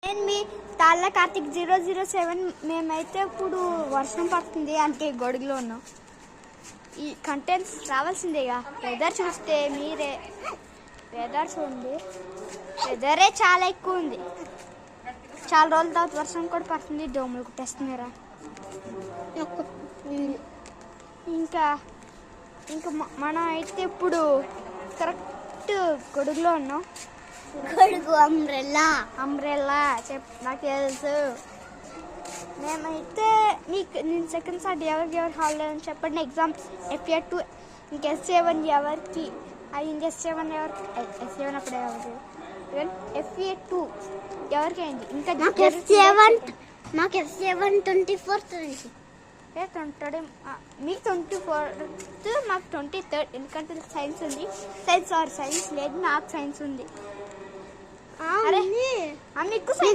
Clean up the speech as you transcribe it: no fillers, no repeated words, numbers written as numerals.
నేను మీ తాళ్ళ కార్తిక్ 007. మేమైతే ఇప్పుడు వర్షం పడుతుంది అంటే గొడుగులో ఉన్నాం. ఈ కంటెంట్స్ రావాల్సిందేగా. వెదర్ చూస్తే మీరే వెదర్ చూడండి, వెదరే చాలా ఎక్కువ ఉంది. చాలా రోజుల తర్వాత వర్షం కూడా పడుతుంది. దోమలు కుట్టేస్తున్నారా. ఇంకా ఇంకా మనం అయితే ఇప్పుడు కరెక్ట్ గొడుగులో ఉన్నాం. గొడుగు అంబ్రెల్లా నాకు తెలుసు. మేమైతే నేను సెకండ్ సార్ ఎవరికి హాలిడే అని చెప్పండి. ఎగ్జామ్స్ FA2 ఇంకా S7 ఎవరికి అయింది. S7 అప్పుడు ఎవరికి FA2 ఎవరికి అయింది. ఇంకా మాకు F7 24th నుంచి. మీకు 24th, మాకు 23rd. ఎందుకంటే సైన్స్ ఉంది. సైన్స్ లేదు, నాకు సైన్స్ ఉంది. అరే మీకు